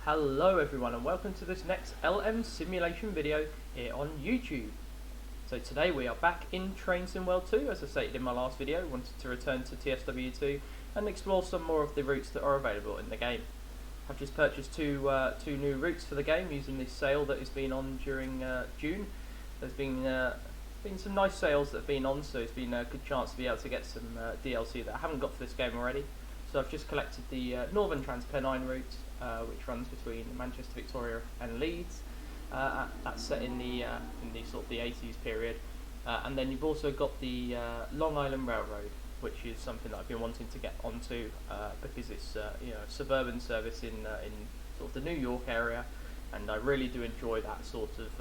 Hello everyone and welcome to this next LM simulation video here on YouTube. So today we are back in Train Sim World 2, as I stated in my last video. Wanted to return to TSW2 and explore some more of the routes that are available in the game. I've just purchased two new routes for the game using this sale that has been on during June. There's been some nice sales that have been on, so it's been a good chance to be able to get some DLC that I haven't got for this game already. So I've just collected the Northern Transpennine route, which runs between Manchester, Victoria and Leeds. That's set in the sort of the 80s period, and then you've also got the Long Island Railroad, which is something that I've been wanting to get onto because it's a suburban service in sort of the New York area, and I really do enjoy that sort of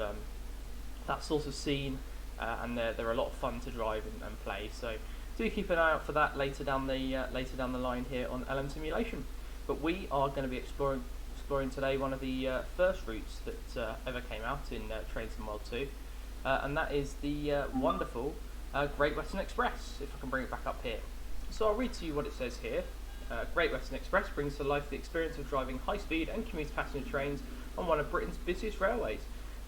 scene, and they're a lot of fun to drive and play. So do keep an eye out for that later down the line here on LM Simulation. But we are going to be exploring today one of the first routes that ever came out in Train Sim World 2, and that is the wonderful Great Western Express, if I can bring it back up here. So I'll read to you what it says here. Great Western Express brings to life the experience of driving high-speed and commuter passenger trains on one of Britain's busiest railways.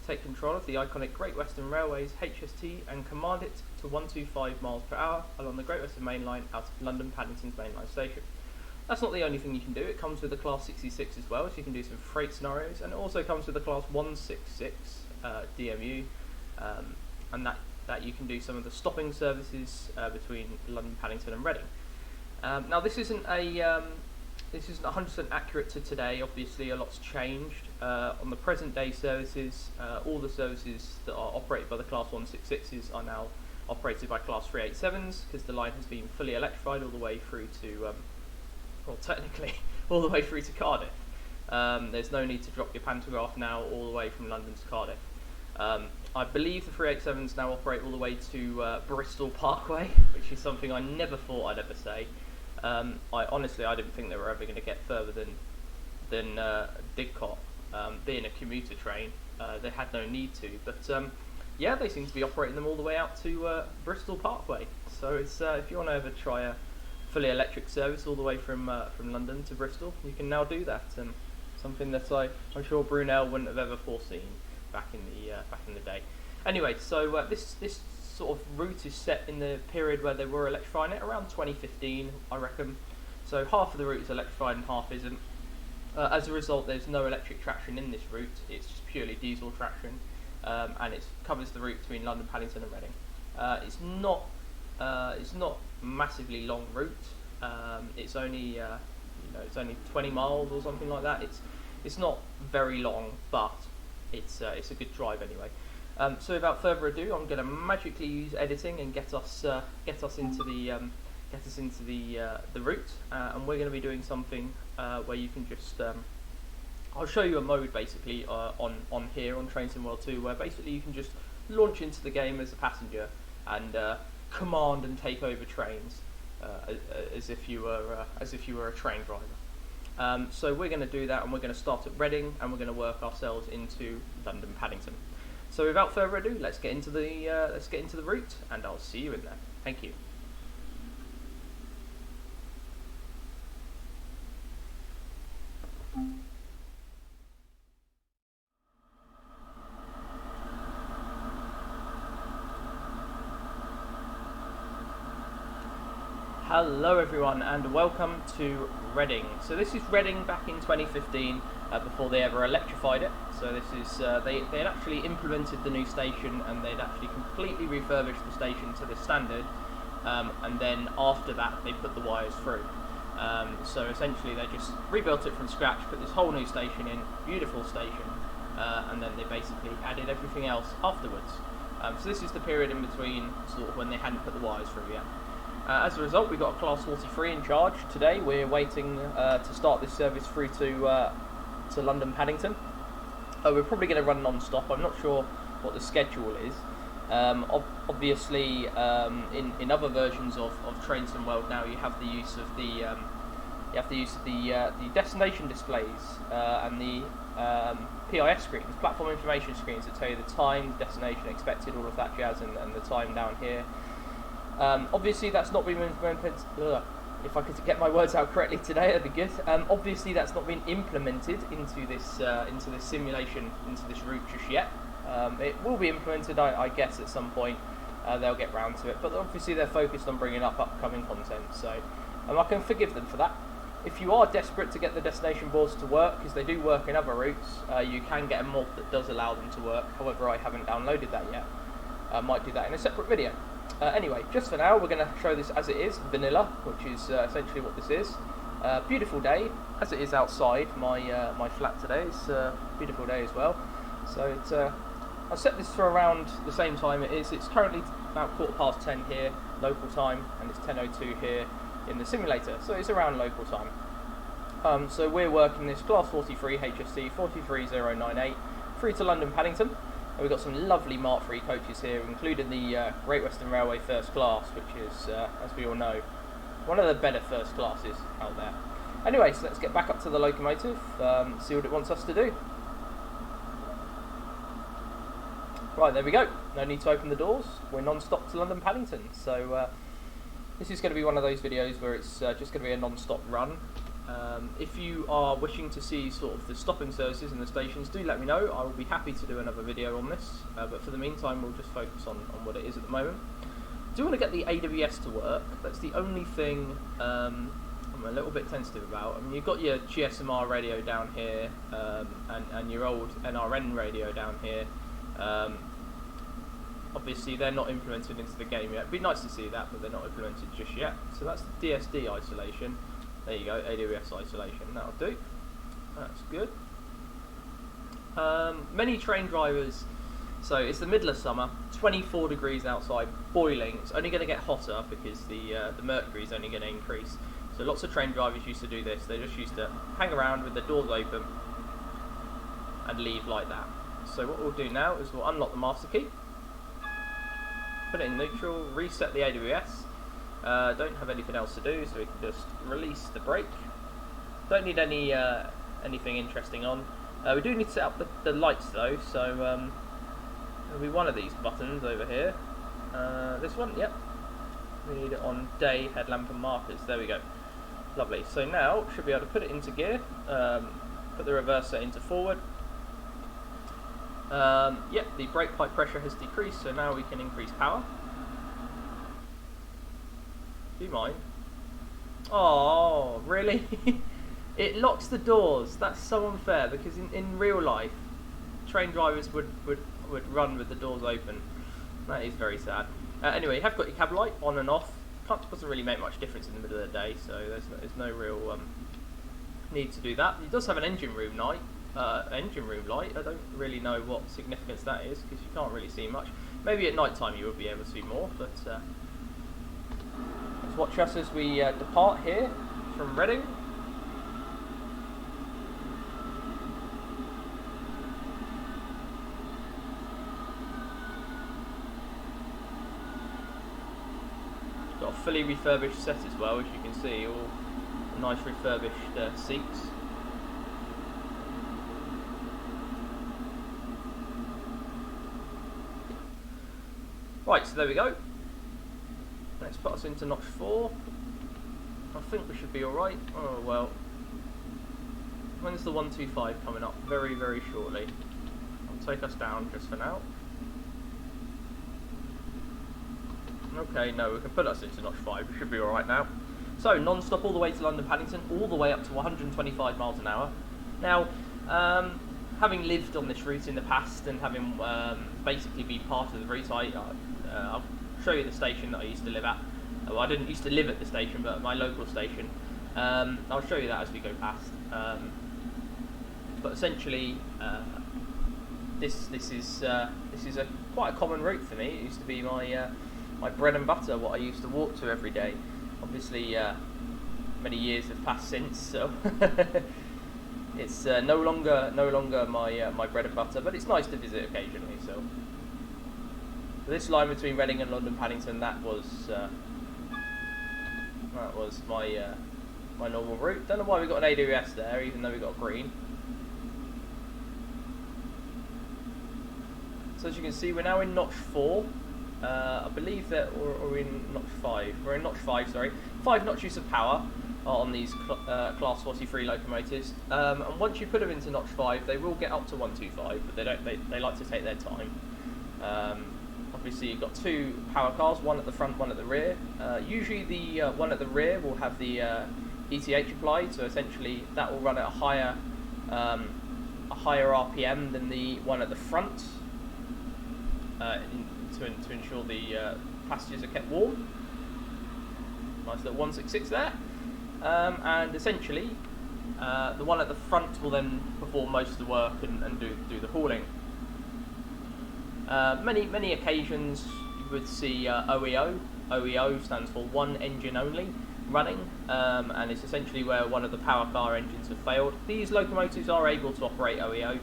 Take control of the iconic Great Western Railway's HST and command it to 125 miles per hour along the Great Western Mainline out of London Paddington's mainline station. That's not the only thing you can do. It comes with the Class 66 as well, so you can do some freight scenarios, and it also comes with the Class 166 DMU, and that you can do some of the stopping services between London Paddington and Reading. Now this isn't 100% accurate to today. Obviously, a lot's changed. On the present day services, all the services that are operated by the Class 166s are now operated by Class 387s, because the line has been fully electrified all the way through to well, technically, all the way through to Cardiff. There's no need to drop your pantograph now all the way from London to Cardiff. I believe the 387s now operate all the way to Bristol Parkway, which is something I never thought I'd ever say. I didn't think they were ever going to get further than Didcot, being a commuter train. They had no need to, but yeah, they seem to be operating them all the way out to Bristol Parkway. So it's if you want to ever try a fully electric service all the way from London to Bristol, you can now do that. Something that I'm sure Brunel wouldn't have ever foreseen back in the day. Anyway, so this sort of route is set in the period where they were electrifying it, around 2015, I reckon. So half of the route is electrified and half isn't. As a result, there's no electric traction in this route. It's just purely diesel traction, and it covers the route between London, Paddington and Reading. It's not massively long route. It's only it's only 20 miles or something like that. It's not very long, but it's a good drive anyway. So without further ado, I'm going to magically use editing and get us into the route, and we're going to be doing something where you can just I'll show you a mode basically on here on Train Sim World 2, where basically you can just launch into the game as a passenger and command and take over trains as if you were a train driver. So we're going to do that, and we're going to start at Reading, and we're going to work ourselves into London Paddington. So without further ado, let's get into the route, and I'll see you in there. Thank you. Hello everyone and welcome to Reading. So this is Reading back in 2015, before they ever electrified it. So this is they had actually implemented the new station, and they'd actually completely refurbished the station to this standard, and then after that they put the wires through. So essentially they just rebuilt it from scratch, put this whole new station in, beautiful station, and then they basically added everything else afterwards. So this is the period in between, sort of when they hadn't put the wires through yet. As a result, we've got a Class 43 in charge today. We're waiting to start this service through to London Paddington. We're probably going to run non-stop. I'm not sure what the schedule is. Obviously, in other versions of Train Sim World now, you have the use of the destination displays and the PIS screens, platform information screens, that tell you the time, destination expected, all of that jazz, and the time down here. Obviously, that's not been implemented. if I could get my words out correctly today, that'd be good. Obviously, that's not been implemented into this simulation, into this route just yet. It will be implemented, I guess, at some point. They'll get round to it, but obviously they're focused on bringing up upcoming content, so I can forgive them for that. If you are desperate to get the destination boards to work, because they do work in other routes, you can get a mod that does allow them to work. However, I haven't downloaded that yet. I might do that in a separate video. Anyway, just for now, we're going to show this as it is, vanilla, which is essentially what this is. Beautiful day, as it is outside my flat today. It's a beautiful day as well. So I set this for around the same time it is. It's currently about 10:15 here, local time, and it's 10:02 here in the simulator. So it's around local time. So we're working this Class 43 HST 43098 through to London Paddington. And we've got some lovely Mark III coaches here, including the Great Western Railway First Class, which is, as we all know, one of the better first classes out there. Anyway, so let's get back up to the locomotive, see what it wants us to do. Right, there we go. No need to open the doors. We're non-stop to London Paddington. So this is going to be one of those videos where it's just going to be a non-stop run. If you are wishing to see sort of the stopping services in the stations, do let me know. I will be happy to do another video on this, but for the meantime we'll just focus on what it is at the moment. I do want to get the AWS to work. That's the only thing I'm a little bit tentative about. I mean, you've got your GSMR radio down here, and your old NRN radio down here. Obviously they're not implemented into the game yet. It'd be nice to see that, but they're not implemented just yet. So that's the DSD isolation. There you go, AWS isolation, that'll do. That's good. Many train drivers, so it's the middle of summer, 24 degrees outside, boiling. It's only going to get hotter because the mercury is only going to increase. So lots of train drivers used to do this. They just used to hang around with the doors open and leave like that. So what we'll do now is we'll unlock the master key, put it in neutral, reset the AWS. Don't have anything else to do, so we can just release the brake. Don't need any anything interesting on. We do need to set up the lights though, so there'll be one of these buttons over here. This one, yep. We need it on day, headlamp and markers. There we go. Lovely. So now should be able to put it into gear, put the reverser into forward. Yep, the brake pipe pressure has decreased, so now we can increase power. Do you mind? Oh, really? It locks the doors. That's so unfair, because in real life, train drivers would run with the doors open. That is very sad. Anyway, you have got your cab light on and off. Doesn't really make much difference in the middle of the day, so there's no real need to do that. It does have an engine room light. I don't really know what significance that is, because you can't really see much. Maybe at night time you will be able to see more, but let's watch us as we depart here from Reading. Got a fully refurbished set as well, as you can see, all nice refurbished seats. Right, so there we go. Let's put us into notch 4. I think we should be alright. Oh well. When's the 125 coming up? Very, very shortly. I'll take us down just for now. Okay, no, we can put us into notch 5. We should be alright now. So, non-stop all the way to London Paddington, all the way up to 125 miles an hour. Now, having lived on this route in the past and having basically been part of the route, I'll show you the station that I used to live at. Well, I didn't used to live at the station, but my local station. I'll show you that as we go past. But essentially, this is quite a common route for me. It used to be my bread and butter, what I used to walk to every day. Obviously, many years have passed since, so it's no longer my bread and butter. But it's nice to visit occasionally. So this line between Reading and London Paddington, that was my normal route. Don't know why we got an AWS there, even though we got green. So as you can see, we're now in notch 4. I believe that we're in notch 5. We're in notch 5, sorry. 5 notches of power on these Class 43 locomotives. And once you put them into notch 5, they will get up to 125, but they like to take their time. Obviously, you've got 2 power cars, one at the front, one at the rear. Usually, the one at the rear will have the ETH applied, so essentially that will run at a higher RPM than the one at the front, to ensure the passengers are kept warm. Nice little 166 there. And essentially, the one at the front will then perform most of the work and do the hauling. Many occasions you would see OEO. OEO stands for one engine only running, and it's essentially where one of the power car engines have failed. These locomotives are able to operate OEO.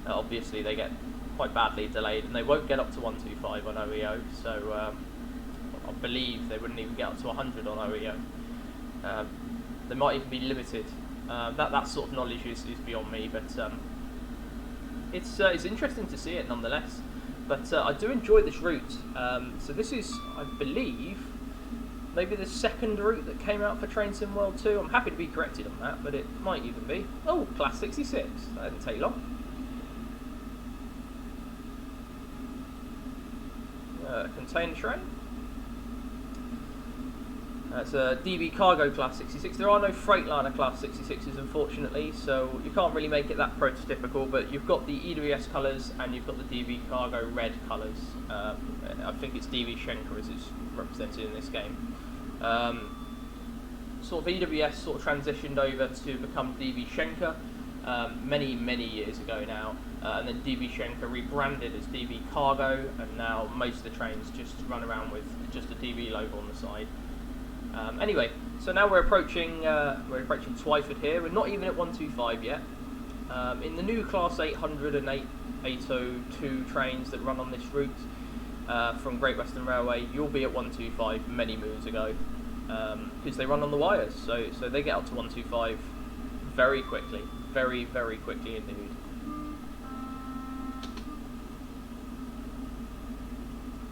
Obviously, they get quite badly delayed, and they won't get up to 125 on OEO. So I believe they wouldn't even get up to 100 on OEO. They might even be limited. That sort of knowledge is beyond me, but it's interesting to see it nonetheless. But I do enjoy this route. So this is, I believe, maybe the second route that came out for Train Sim World 2. I'm happy to be corrected on that, but it might even be. Oh, Class 66. That didn't take long. Container train. It's a DB Cargo Class 66. There are no Freightliner Class 66s, unfortunately, so you can't really make it that prototypical, but you've got the EWS colours and you've got the DB Cargo red colours. I think it's DB Schenker as it's represented in this game. Sort of EWS sort of transitioned over to become DB Schenker many years ago now, and then DB Schenker rebranded as DB Cargo, and now most of the trains just run around with just a DB logo on the side. Anyway, so now we're approaching Twyford here. We're not even at 125 yet. In the new Class 800 and 802 trains that run on this route from Great Western Railway, you'll be at 125 many moons ago, because they run on the wires. So they get up to 125 very quickly, very quickly indeed.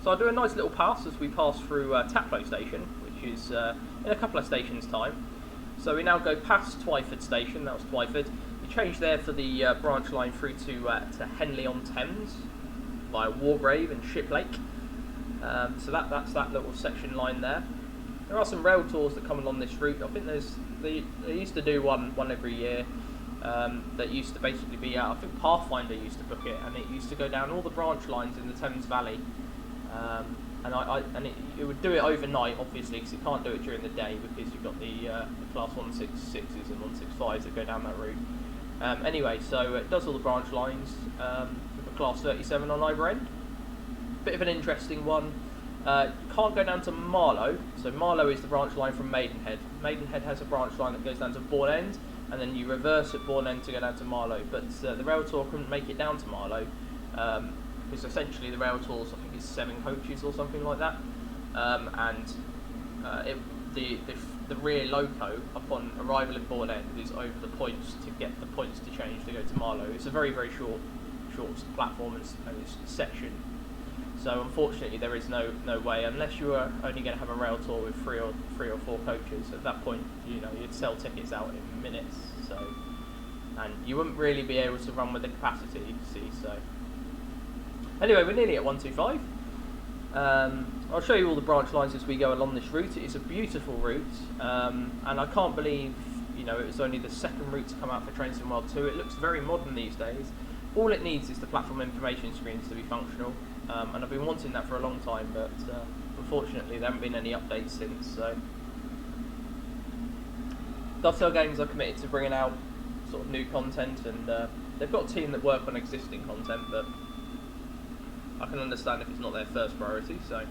So I'll do a nice little pass as we pass through Taplow Station, which is in a couple of stations' time. So we now go past Twyford Station. That was Twyford. We changed there for the branch line through to Henley-on-Thames via Wargrave and Shiplake. So that's that little section line there. There are some rail tours that come along this route. I think they used to do one every year. That used to basically be out. I think Pathfinder used to book it, and it used to go down all the branch lines in the Thames Valley. And it would do it overnight, obviously, because it can't do it during the day because you've got the Class 166s and 165s that go down that route. Anyway, so it does all the branch lines with a Class 37 on either end. Bit of an interesting one. Can't go down to Marlow, so Marlow is the branch line from Maidenhead. Maidenhead has a branch line that goes down to Bourne End, and then you reverse at Bourne End to go down to Marlow. But the rail tour couldn't make it down to Marlow. Because essentially the rail tours, I think it's 7 coaches or something like that, and the rear loco upon arrival in Bourne End is over the points to get the points to change to go to Marlow. It's a very short platform and it's section. So unfortunately there is no way, unless you are only going to have a rail tour with three or 4 coaches. At that point, you'd sell tickets out in minutes. So, and you wouldn't really be able to run with the capacity, you see. So. Anyway, we're nearly at 125. I'll show you all the branch lines as we go along this route. It is a beautiful route, and I can't believe it was only the second route to come out for Train Sim World 2. It looks very modern these days. All it needs is the platform information screens to be functional, and I've been wanting that for a long time, but unfortunately there haven't been any updates since. So, Dovetail Games are committed to bringing out sort of new content, and they've got a team that work on existing content, but I can understand if it's not their first priority. So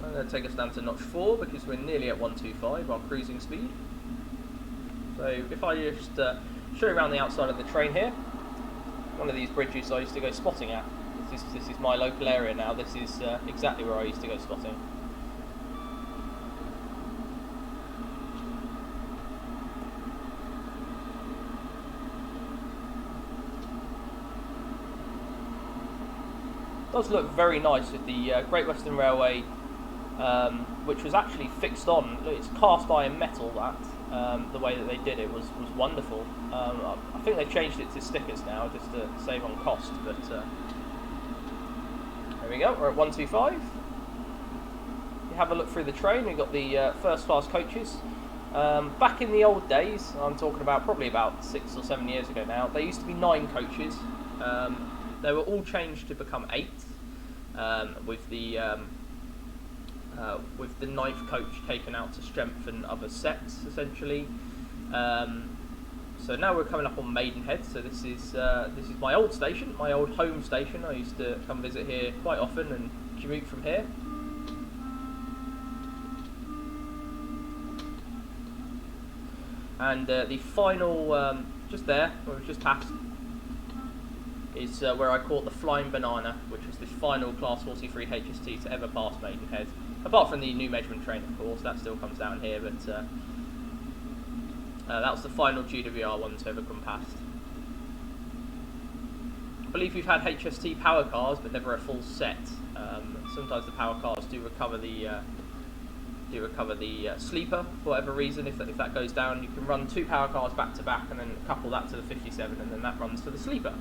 I'm going to take us down to notch 4 because we're nearly at 125, our cruising speed. So if I just show you around the outside of the train here, one of these bridges I used to go spotting at. This is my local area now. This is exactly where I used to go spotting. does look very nice with the Great Western Railway, which was actually fixed on. It's cast iron metal. That the way that they did it was wonderful. I think they've changed it to stickers now just to save on cost. But there we go. We're at 125. You have a look through the train. We've got the first class coaches. Back in the old days, I'm talking about probably about 6 or 7 years ago now, there used to be 9 coaches. They were all changed to become 8, with the 9th coach taken out to strengthen other sets, essentially. So now we're coming up on Maidenhead. So this is my old station, my old home station. I used to come visit here quite often and commute from here. And the final, just there, where we've just passed, is where I caught the Flying Banana, which was the final Class 43 HST to ever pass Maidenhead. Apart from the new measurement train, of course, that still comes down here, but that was the final GWR one to ever come past. I believe we've had HST power cars, but never a full set. Sometimes the power cars do recover the sleeper for whatever reason. If that goes down, you can run 2 power cars back to back and then couple that to the 57, and then that runs to the sleeper.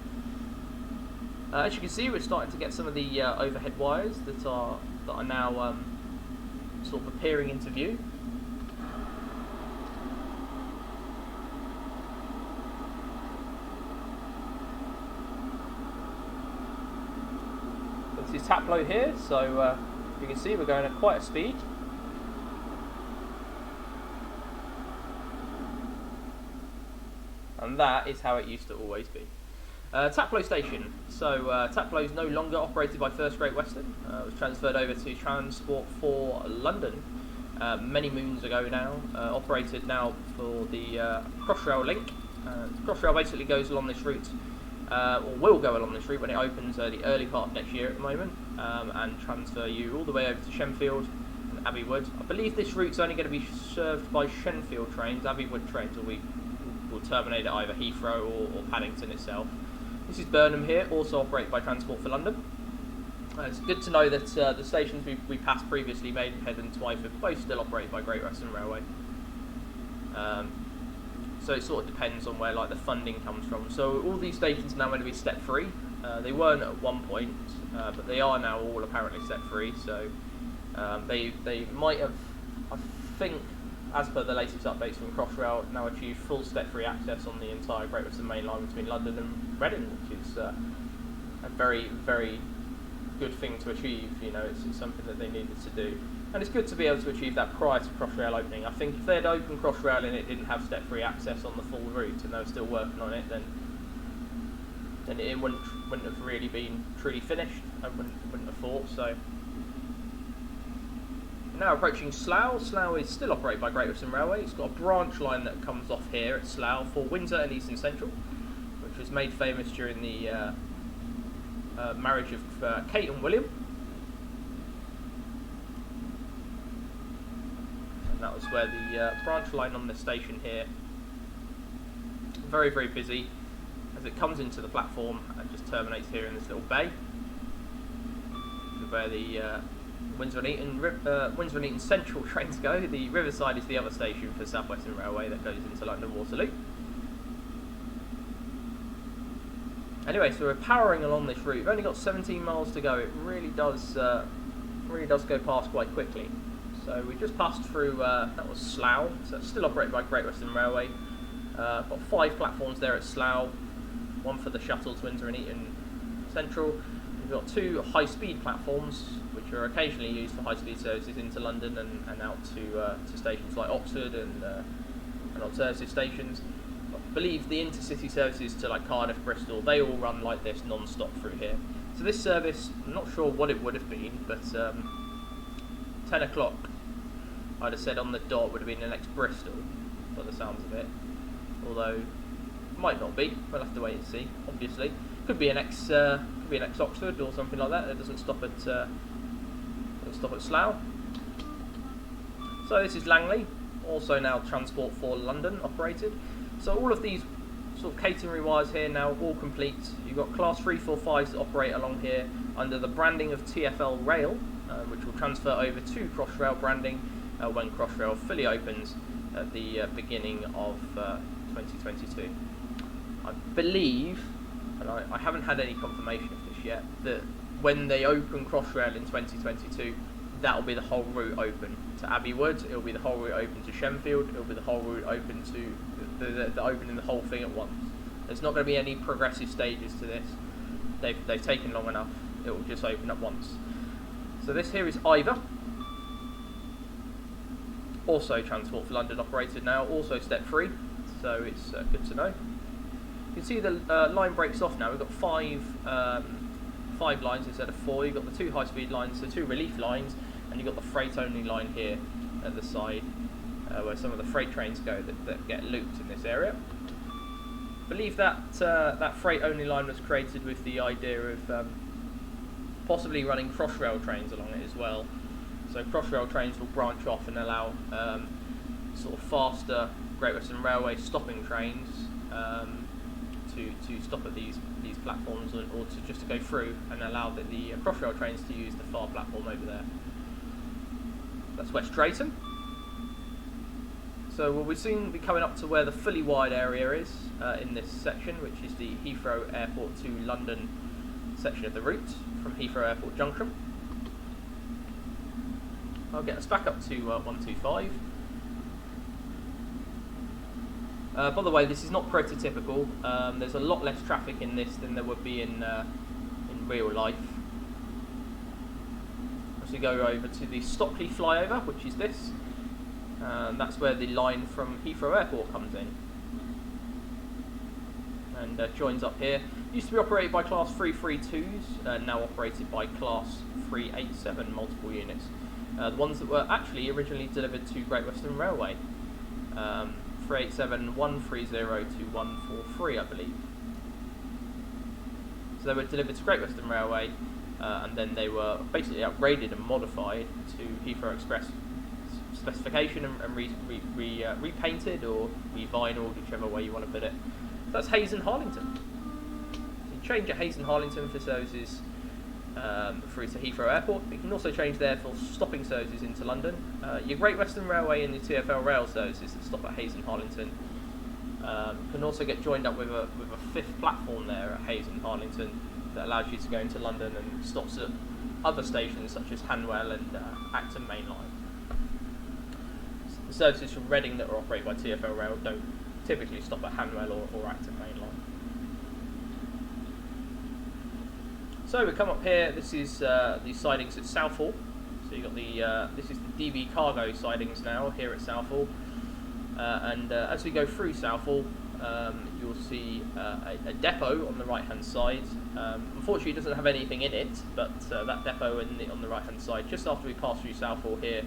As you can see, we're starting to get some of the overhead wires that are now sort of appearing into view. This is Taplow here, so you can see we're going at quite a speed. And that is how it used to always be. Taplow Station. So Taplow is no longer operated by First Great Western. It was transferred over to Transport for London many moons ago now. Operated now for the Crossrail link. Crossrail basically goes along this route, or will go along this route when it opens the early part of next year at the moment, and transfer you all the way over to Shenfield and Abbey Wood. I believe this route's only going to be served by Shenfield trains. Abbey Wood trains will terminate at either Heathrow or Paddington itself. This is Burnham here, also operated by Transport for London. It's good to know that the stations we passed previously, Maidenhead and Twyford, both still operated by Great Western Railway. So it sort of depends on where the funding comes from. So all these stations are now going to be step free. They weren't at one point, but they are now all apparently step free. So they might have, I think, as per the latest updates from Crossrail, now achieved full step-free access on the entire Great Western Mainline between London and Reading, which is a very, very good thing to achieve. You know, it's something that they needed to do, and it's good to be able to achieve that prior to Crossrail opening. I think if they had opened Crossrail and it didn't have step-free access on the full route, and they were still working on it, then it wouldn't have really been truly finished. I wouldn't have thought so. Now approaching Slough. Slough is still operated by Great Western Railway. It's got a branch line that comes off here at Slough for Windsor and Eastern Central, which was made famous during the marriage of Kate and William. And that was where the branch line on the station here, very, very busy, as it comes into the platform and just terminates here in this little bay, where the Windsor and Eton Central trains go. The Riverside is the other station for South Western Railway that goes into London Waterloo. Anyway, so we're powering along this route. We've only got 17 miles to go. It really does go past quite quickly. So we just passed through, that was Slough, so it's still operated by Great Western Railway. Got 5 platforms there at Slough, one for the shuttle to Windsor and Eton Central. We've got 2 high-speed platforms, which are occasionally used for high-speed services into London and out to stations like Oxford and alternative stations. I believe the intercity services to Cardiff, Bristol, they all run like this non-stop through here. So this service, I'm not sure what it would have been, but 10 o'clock, I'd have said on the dot, would have been the next Bristol, by the sounds of it. Although, might not be. We'll have to wait and see. Obviously, could be an ex Oxford or something like that. That doesn't stop at Slough. So this is Langley, also now Transport for London operated. So all of these sort of catenary wires here now all complete. You've got class 3, 4, 5s that operate along here. under the branding of TfL Rail, which will transfer over to Crossrail branding when Crossrail fully opens at the beginning of 2022. I believe, and I haven't had any confirmation of this yet, that when they open Crossrail in 2022, that'll be the whole route open to Abbey Wood, it'll be the whole route open to Shenfield, it'll be the whole route open to the opening the whole thing at once. There's not going to be any progressive stages to this. They've taken long enough, it will just open at once. So this here is Iver, also Transport for London operated now, also step 3, so it's good to know. You can see the line breaks off now. We've got five lines instead of 4. You've got the 2 high-speed lines, the 2 relief lines, and you've got the freight-only line here at the side, where some of the freight trains go that get looped in this area. I believe that that freight-only line was created with the idea of possibly running Crossrail trains along it as well. So Crossrail trains will branch off and allow sort of faster Great Western Railway stopping trains to stop at these platforms, or to go through and allow the Crossrail trains to use the far platform over there. That's West Drayton. So we'll soon be coming up to where the fully wide area is in this section, which is the Heathrow Airport to London section of the route from Heathrow Airport Junction. I'll get us back up to 125. By the way, this is not prototypical. There's a lot less traffic in this than there would be in real life. As we go over to the Stockley flyover, which is this, that's where the line from Heathrow Airport comes in and joins up here. Used to be operated by Class 332s, now operated by Class 387 multiple units. The ones that were actually originally delivered to Great Western Railway. 387 130 to 143, I believe. So they were delivered to Great Western Railway, and then they were basically upgraded and modified to Heathrow Express specification and repainted or re-vinyled, whichever way you want to put it. So that's Hst and Harlington. So you change at Hst and Harlington for services through to Heathrow Airport. You can also change there for stopping services into London. Your Great Western Railway and the TfL Rail services that stop at Hst and Harlington can also get joined up with a 5th platform there at Hst and Harlington that allows you to go into London and stops at other stations such as Hanwell and Acton Mainline. The services from Reading that are operated by TfL Rail don't typically stop at Hanwell or Acton Mainline. So we come up here. This is the sidings at Southall. So you got the this is the DB cargo sidings now here at Southall, and as we go through Southall, you'll see a depot on the right hand side. Unfortunately, it doesn't have anything in it, but that depot on the right hand side, just after we pass through Southall here,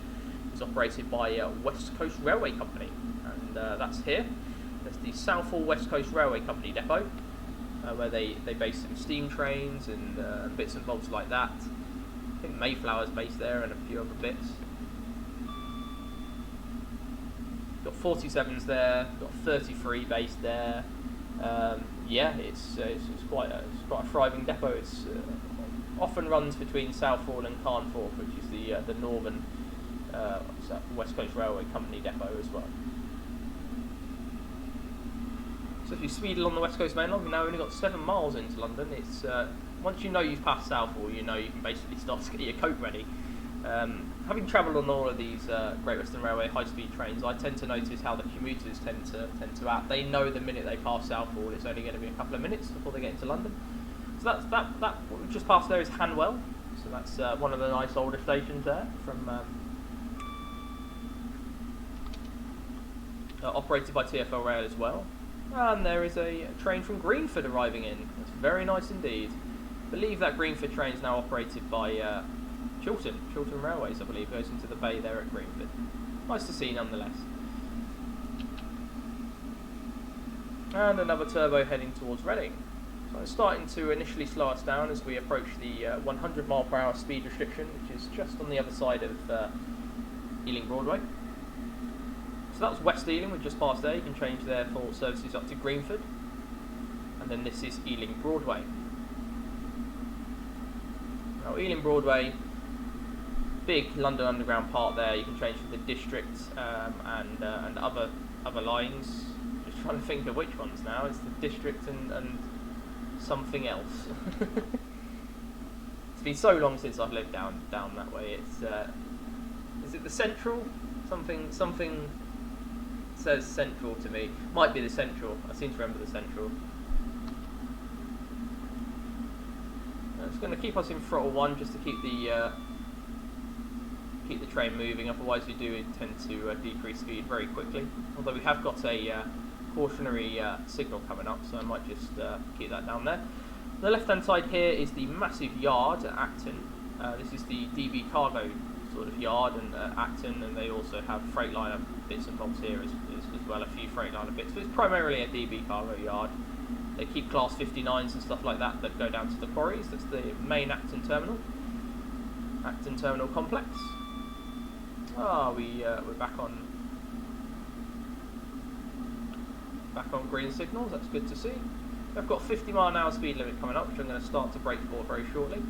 is operated by West Coast Railway Company, and that's here. That's the Southall West Coast Railway Company depot. Where they base some steam trains and bits and bobs like that. I think Mayflower's based there and a few other bits. Got 47s there, got 33 based there. Yeah, it's quite a thriving depot. It's often runs between Southall and Carnforth, which is the northern West Coast Railway Company depot as well. So if you speed along the West Coast Mainline, we've now only got 7 miles into London. It's once you know you've passed Southall, you know you can basically start to get your coat ready. Having travelled on all of these Great Western Railway high-speed trains, I tend to notice how the commuters tend to act. They know the minute they pass Southall, it's only going to be a couple of minutes before they get into London. So that's what we just passed there is Hanwell. So that's one of the nice older stations there from operated by TfL Rail as well. And there is a train from Greenford arriving in. It's very nice indeed. I believe that Greenford train is now operated by Chiltern Railways, I believe, goes into the bay there at Greenford. Nice to see nonetheless. And another turbo heading towards Reading. So it's starting to initially slow us down as we approach the 100 mph speed restriction, which is just on the other side of Ealing Broadway. So that was West Ealing, we're just past there. You can change there for services up to Greenford. And then this is Ealing Broadway. Now, Ealing Broadway, big London Underground part there. You can change to the district and other lines. Just trying to think of which ones now. It's the district and something else. It's been so long since I've lived down that way. It's is it the central? Something says central to me. Might be the central. I seem to remember the central. It's going to keep us in throttle 1 just to keep the train moving. Otherwise, we do tend to decrease speed very quickly. Although we have got a cautionary signal coming up, so I might just keep that down there. On the left-hand side here is the massive yard at Acton. This is the DB cargo sort of yard and Acton, and they also have Freightliner bits and bobs here as well, a few Freightliner bits. But it's primarily a DB cargo yard. They keep Class 59s and stuff like that go down to the quarries. That's the main Acton terminal complex. We're back on green signals. That's good to see. I've got a 50-mile-an-hour speed limit coming up, which I'm going to start to brake for very shortly.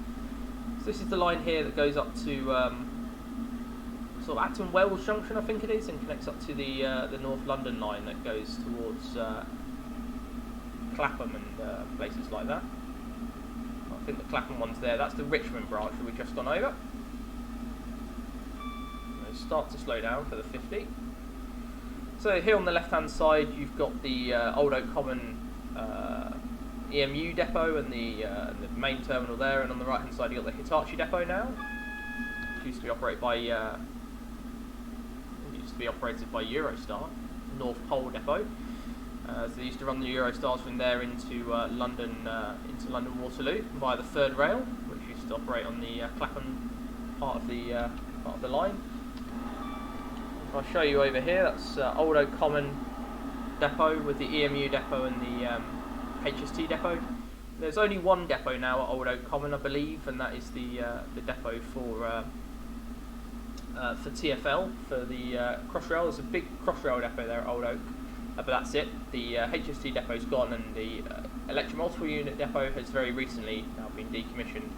So this is the line here that goes up to sort of Acton Wells Junction, I think it is, and connects up to the North London line that goes towards Clapham and places like that. I think the Clapham one's there. That's the Richmond branch that we've just gone over. We'll start to slow down for the 50. So here on the left-hand side, you've got the Old Oak Common EMU depot and the main terminal there, and on the right-hand side you've got the Hitachi depot now. It used to be operated by Eurostar, North Pole depot. So they used to run the Eurostars from there into London Waterloo via the third rail, which used to operate on the Clapham part of the line. If I show you over here, that's Old Oak Common depot with the EMU depot and the Hst Depot. There's only one depot now at Old Oak Common, I believe, and that is the depot for TfL, for the Crossrail. There's a big Crossrail depot there at Old Oak, but that's it. The Hst depot's gone, and the electric multiple unit depot has very recently now been decommissioned.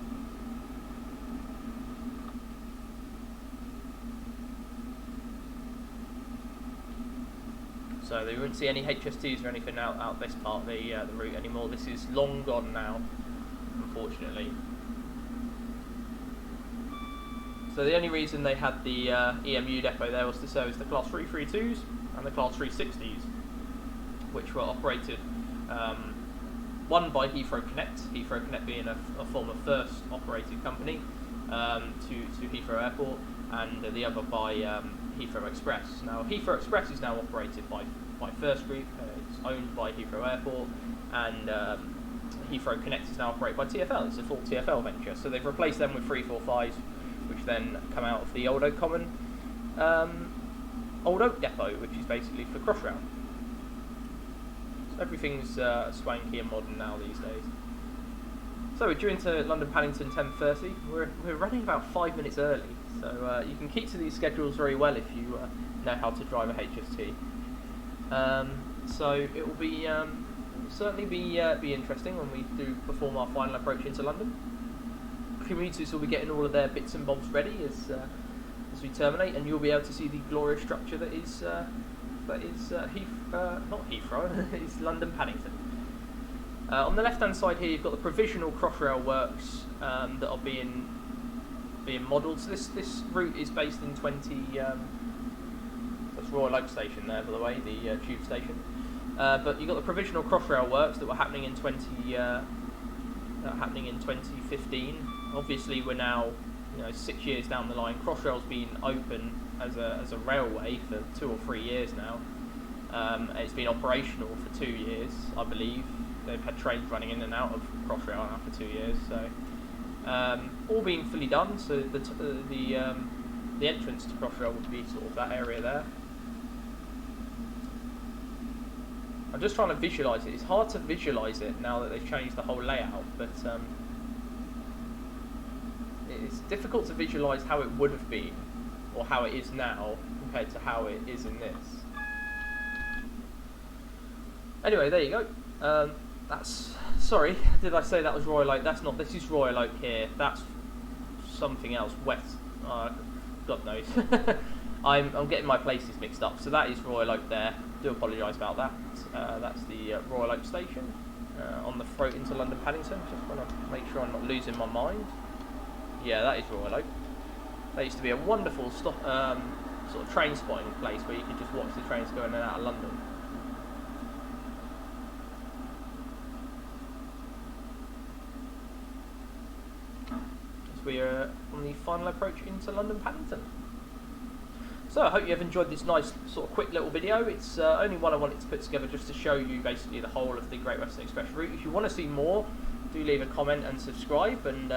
So they wouldn't see any HSTs or anything out this part of the route anymore. This is long gone now, unfortunately. So the only reason they had the EMU depot there was to service the Class 332s and the Class 360s, which were operated, one by Heathrow Connect, Heathrow Connect being a former First operated company to Heathrow Airport, and the other by Heathrow Express. Now Heathrow Express is now operated by First Group. It's owned by Heathrow Airport, and Heathrow Connect is now operated by TfL. It's a full TfL venture. So they've replaced them with 345s, which then come out of the Old Oak Common Old Oak Depot, which is basically for Crossrail. So everything's swanky and modern now these days. So we're due into London Paddington 10:30. We're running about 5 minutes early, so you can keep to these schedules very well if you know how to drive a HST. So it will be certainly be interesting when we do perform our final approach into London. Commuters will be getting all of their bits and bobs ready as we terminate, and you'll be able to see the glorious structure that is not Heathrow, it's London Paddington. On the left-hand side here, you've got the provisional Crossrail works that are being modelled. So this route is based in 20. That's Royal Oak Station there, by the way, the tube station. But you've got the provisional Crossrail works that were happening in 2015. Obviously, we're now 6 years down the line. Crossrail's been open as a railway for 2 or 3 years now. It's been operational for 2 years, I believe. They've had trains running in and out of Crossrail now for 2 years, so all being fully done. So the entrance to Crossrail would be sort of that area there. I'm just trying to visualise it. It's hard to visualise it now that they've changed the whole layout, but it's difficult to visualise how it would have been or how it is now compared to how it is in this. Anyway, there you go. Sorry, did I say that was Royal Oak? That's not. This is Royal Oak here. That's something else. West, God knows. I'm getting my places mixed up. So that is Royal Oak there. Do apologise about that. That's the Royal Oak station on the throat into London Paddington. Just want to make sure I'm not losing my mind. Yeah, that is Royal Oak. That used to be a wonderful stop, sort of train spotting place where you could just watch the trains going in and out of London. As we are on the final approach into London Paddington. So I hope you have enjoyed this nice sort of quick little video. It's only one I wanted to put together just to show you basically the whole of the Great Western Express route. If you want to see more, do leave a comment and subscribe, and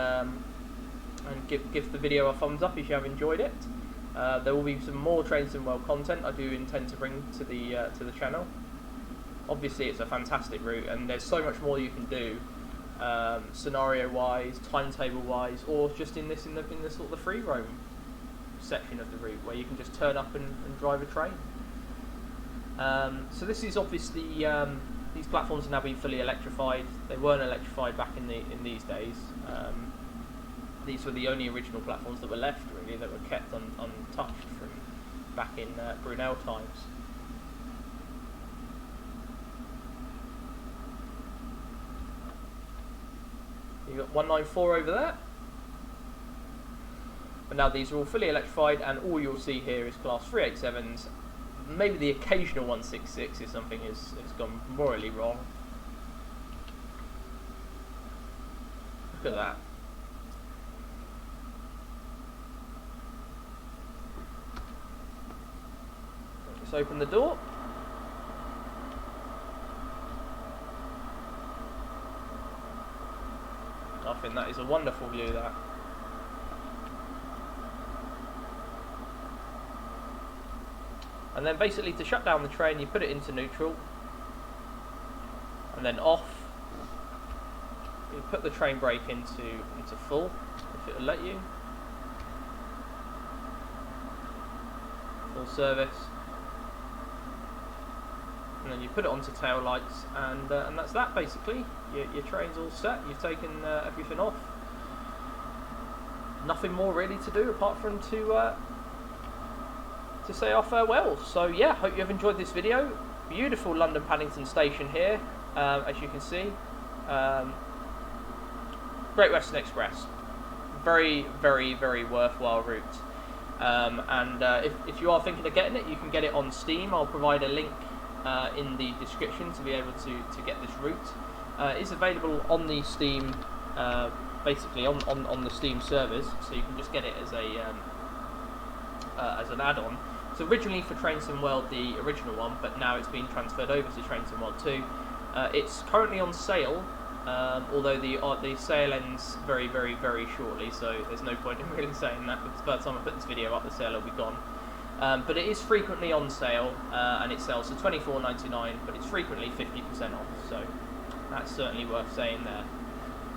give the video a thumbs up if you have enjoyed it. There will be some more Trainston World content I do intend to bring to the channel. Obviously, it's a fantastic route, and there's so much more you can do, scenario-wise, timetable-wise, or just in the sort of the free roam section of the route where you can just turn up and drive a train. So this is obviously these platforms are now being fully electrified. They weren't electrified back in these days. These were the only original platforms that were left, really, that were kept untouched from back in Brunel times. You've got 194 over there. But now these are all fully electrified, and all you'll see here is Class 387s. Maybe the occasional 166 if something has gone morally wrong. Look at that. Let's open the door. I think that is a wonderful view, that. And then basically to shut down the train, you put it into neutral, and then off. You put the train brake into full, if it'll let you. Full service. And then you put it onto tail lights, and that's that basically. Your train's all set. You've taken everything off. Nothing more really to do apart from to say our farewells. So yeah, hope you have enjoyed this video. Beautiful London Paddington station here, as you can see. Great Western Express, very, very, very worthwhile route. If you are thinking of getting it, you can get it on Steam. I'll provide a link in the description to be able to get this route. It's available on the Steam, basically on the Steam servers, so you can just get it as an add-on. It's originally for Trainston World, the original one, but now it's been transferred over to Trainston World 2. It's currently on sale, although the sale ends very, very, very shortly, so there's no point in really saying that, because by the time I put this video up, the sale will be gone. But it is frequently on sale, and it sells for $24.99, but it's frequently 50% off, so that's certainly worth saying there.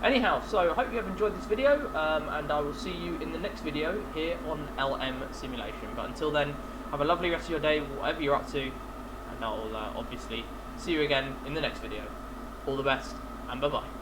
Anyhow, so I hope you have enjoyed this video, and I will see you in the next video here on LM Simulation. But until then, have a lovely rest of your day, whatever you're up to, and I'll obviously see you again in the next video. All the best, and bye-bye.